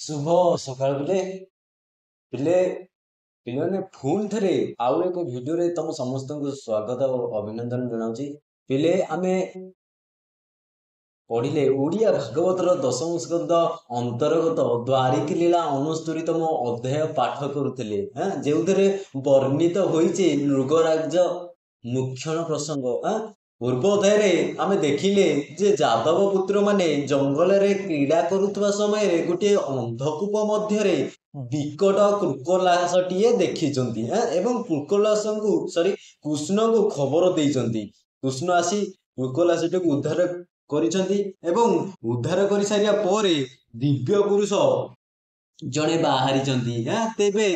शुभ सकाळ पिले पिले पिले पुणी थे आउ एक भिडियो रे तुम समस्त को स्वागत और अभिनंदन जनाऊँगी। पिले आमे पढ़िले ओडिया भागवतर दशम स्कंद अंतर्गत द्वारिकी लीला 69तम अध्याय पाठ करुले जो वर्णित होइछि नृगराज मुक्षण प्रसंग। पूर्व अध्याय आमे देखिले जे जादव पुत्र माने जंगल रे क्रीड़ा करुवा समय गोटे अंधकूप मध्य विकट कृकलासटीए देखिचंती एवं कृकलास को सॉरी कृष्ण को खबर देइचंती। कृष्ण आसी कृकलासटी को उद्धार करिसंती एवं उद्धार कर सारिया परे दिव्य पुरुष जड़े बाहरी तेबे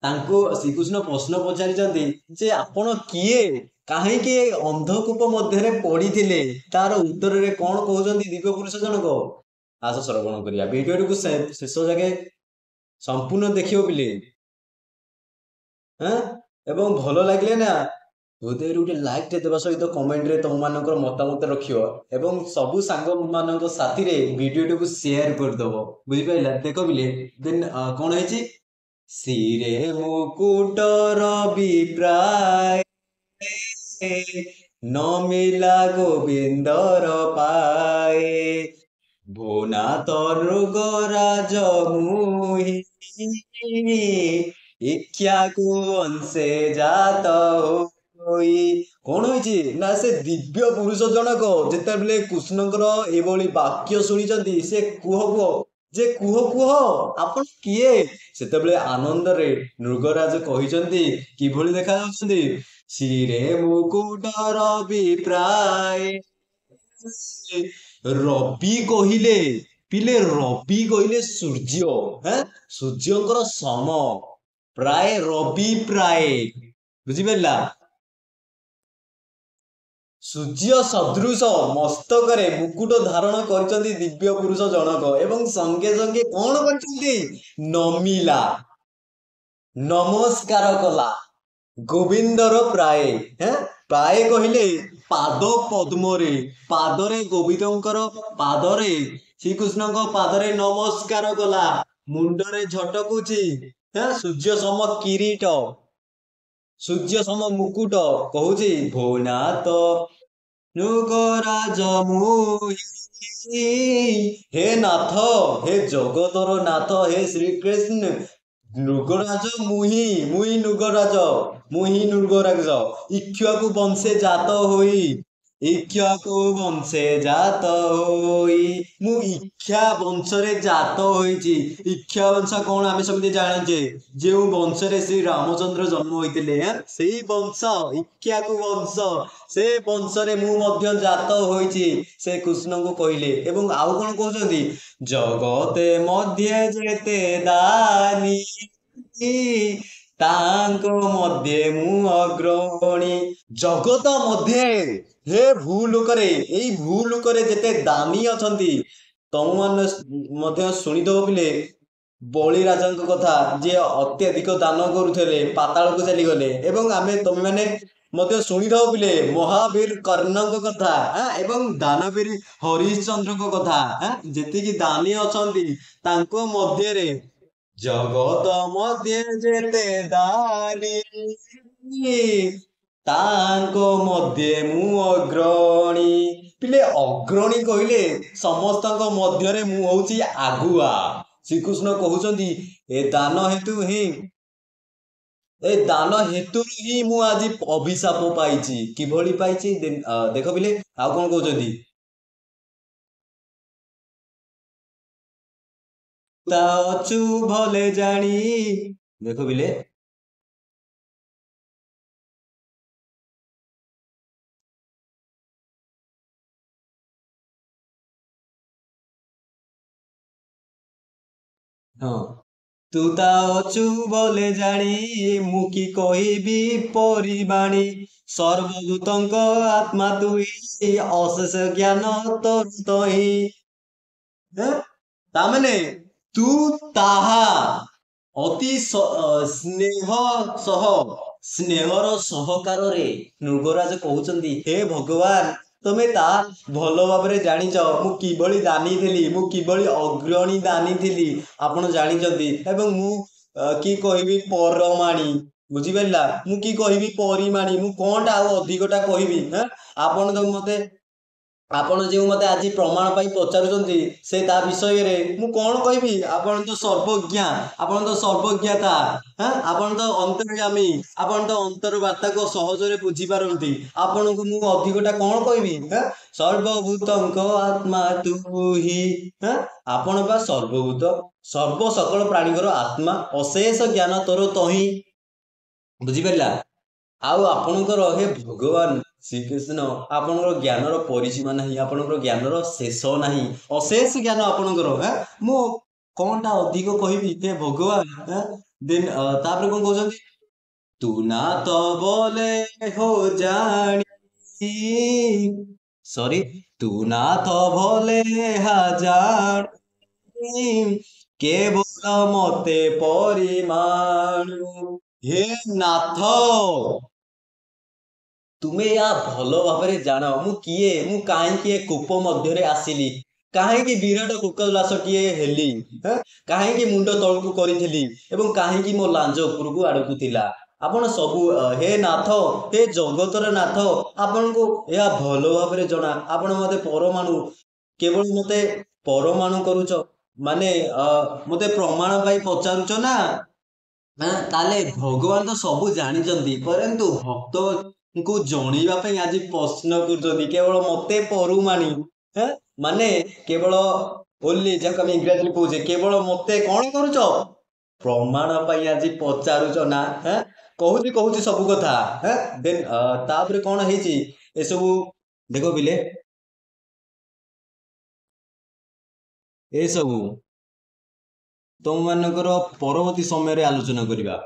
तांको श्रीकृष्ण प्रश्न पचारि जे आपण किए कहीं अंधकूप मध्य पड़ी थे तार उत्तर रे कौन कहते दिव्य पुरुष जनक। आस श्रवण करिया वीडियो को शेष जाके संपूर्ण देखियो पिले एवं भल लगे ना हृदय गोटे लाइक टे देवा सहित कमेंट रे तुम मानकर मतामत रखियो एवं सबु सांग मानक साथी रे वीडियो को शेयर कर दबो बुझि पाइला। देखो बिले देन कोन है सिरे मुकुटर विप्राय न मिला गोविंदर पाए भोना तरुगराज मुहि इच्छा को अंशे जात कौन ना से दिव्य पुरुष जनक जिते बेले कृष्णकर एभली वाक्य शुणी से कुह कुह जे कुह कुह आपण किए सेते आनंद रे नृगराज कहिसंती किभली देखा जाउछंती सिरे मुकुटर विप्राय रवि कहिले पिले रवि कहिले सूर्य सूर्यंकर सम प्राय रवि प्राय बुझिपारा सूर्य सदृश मस्तक मुकुट धारण कर दिव्य पुरुष जनक एवं संगे संगे कौन कर नमिला नमस्कार कला गोविंदर प्राय प्राय कहले पाद पद्म पादरे गोविंदर पादरे श्रीकृष्ण पादरे नमस्कार कला मुंडरे झटकुची सूर्य सम किरीट सूर्य सम मुकुट कहूची भोनाथ नृगराज मुहि हे नाथ हे जगतर नाथ हे श्रीकृष्ण नृगराज मुहि मुहि नृगराज मुहि नृगराज इक्ष्वाकु वंशे जात होई इक्ष्वाकु वंशे जात होई मु इक्ष्वा वंशरे जात होईची। इक्ष्वा वंश कौन आमे समझे जाने जो वंश रे श्री रामचंद्र जन्म होइतिले से वंश इक्ष्वाकु वंश से वंश रे मु मध्य जात होईची से कृष्ण को कहले एवं आउ कोन कहउछंती जगते मध्य जेते दानी तांको मध्य मु अग्रणी जगत मध्य हे भूलोक यही भूलोक जेते दानी अछंती तुम मान शुणीदब पिले बलि राजा कथा जे अत्यधिक दान करुले पाताल को चलीगले एवं आमे तुम मैंने शुणीदब पिले महावीर कर्ण कथा एवं दानवीर हरिश्चंद्र कथा जी दानी अछंती तांको मध्य रे जगत मध्य जेते दानी तांको मध्य मु अग्रणी पिले अग्रणी कहले समस्त मध्य मु होउची आगुआ। श्रीकृष्ण कहउचंदी ए दान हेतु ही मु आज अभिशाप पाइची किभली पाइची देख पिले आ कोन कहउचंदी ता अचु भले जानी देखो पिले हाँ तू ता अचु बोले जानी मुकी कहबी परिबाणी सर्वभूतंक आत्मा तुई अशेष ज्ञान तोर तही तामने तू ताहा अति स्नेह सह स्नेहर सहकार रे नृगराज कहउचंदी हे भगवान ତମେ ତା ଭଲ ଭାବରେ ଜାଣିଛ ମୁଁ କିଭଳି ଦାନୀ ଥିଲି, ମୁଁ କିଭଳି ଅଗ୍ରଣୀ ଦାନୀ ଥିଲି ଆପଣ ଜାଣିଛନ୍ତି। ଏବଂ ମୁଁ କି କହିବି ପରମାଣି, ବୁଝିପାରିଲା, ମୁଁ କି କହିବି ପରିମାଣି, ମୁଁ କଣଟା ଆଉ ଅଧିକଟା କହିବି। ଆପଣ ତ ମତେ ଆପଣ ଯେଉଁ ମତେ ଆଜି ପ୍ରମାଣ ପାଇଁ ପଚାରୁଛନ୍ତି ସେ ତା ବିଷୟରେ ମୁଁ କଣ କହିବି। ଆପଣ ତ ସର୍ବଜ୍ଞା, ଆପଣ ତ ସର୍ବଜ୍ଞାତା, ଆପଣ ତ ଅନ୍ତର୍ୟାମୀ, ଆପଣ ତ ଅନ୍ତର ବାର୍ତ୍ତାକୁ ସହଜରେ ବୁଝିପାରନ୍ତି। ଆପଣଙ୍କୁ ମୁଁ ଅଧିକଟା କଣ କହିବି। ସର୍ବଭୂତଙ୍କ ଆତ୍ମା ତୁହି, ଆପଣ ବା ସର୍ବଭୂତ, ସର୍ବ ସକଳ ପ୍ରାଣୀଙ୍କର ଆତ୍ମା, ଅଶେଷ ଜ୍ଞାନ ତୋର ତହିଁ, ବୁଝିପାରିଲା। ଆଉ ଆପଣଙ୍କର ହେ ଭଗବାନ ଶ୍ରୀକୃଷ୍ଣ, ଆପଣଙ୍କର ଜ୍ଞାନର ପରିସୀମା ନାହିଁ, ଆପଣଙ୍କର ଜ୍ଞାନର ଶେଷ ନାହିଁ, ଅଶେଷ ଜ୍ଞାନ ଆପଣଙ୍କର। ମୁଁ କଣଟା ଅଧିକ କହିବି ହେ ଭଗବାନ। ଦେନ୍ ତାପରେ କଣ କହୁଛନ୍ତି, ତୁ ନା ତ ବୋଲେ ହୋ ଜାଣି, ସରି, ତୁ ନା ତ ଭଲେ হা জানি, କେବଳ ମତେ ପରିମାଣୁ। ହେ ନାଥ, ତୁମେ ୟା ଭଲ ଭାବରେ ଜାଣ ମୁଁ କିଏ, ମୁଁ କାହିଁକି ଏ କୂପ ମଧ୍ୟରେ ଆସିଲି, କାହିଁକି ବିରାଟ କୁକଲାସଟିଏ ହେଲି, କାହିଁକି ମୁଣ୍ଡ ତଳକୁ କରିଥିଲି ଏବଂ କାହିଁକି ମୋ ଲାଞ୍ଜ ଉପରକୁ ଆଡ଼କୁ ଥିଲା। ଆପଣ ସବୁ ହେ ନାଥ, ହେ ଜଗତର ନାଥ, ଆପଣଙ୍କୁ ଏହା ଭଲ ଭାବରେ ଜଣା। ଆପଣ ମତେ ପରମାଣୁ, କେବଳ ମତେ ପରମାଣୁ କରୁଛ, ମାନେ ମତେ ପ୍ରମାଣ ପାଇଁ ପଚାରୁଛ ନା। ତାହେଲେ ଭଗବାନ ତ ସବୁ ଜାଣିଛନ୍ତି, ପରନ୍ତୁ ଭକ୍ତଙ୍କୁ ଜଣେଇବା ପାଇଁ ଆଜି ପ୍ରଶ୍ନ କରୁଛନ୍ତି କେବଳ ମତେ ପରୁମାଣି। ମାନେ କେବଳ ଓନ୍ଲି, ଯାହାକୁ ଆମେ ଇଂରାଜୀରେ କହୁଛେ, କେବଳ ମତେ କଣ କରୁଛ, ପ୍ରମାଣ ପାଇଁ ଆଜି ପଚାରୁଛ ନା। କହୁଛି କହୁଛି ସବୁ କଥା। ଦେନ୍ ତାପରେ କଣ ହେଇଛି ଏସବୁ ଦେଖ ପିଲେ, ଏସବୁ ତମମାନଙ୍କର ପରବର୍ତ୍ତୀ ସମୟରେ ଆଲୋଚନା କରିବା।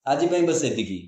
ଆଜି ପାଇଁ ବସ୍ ଏତିକି।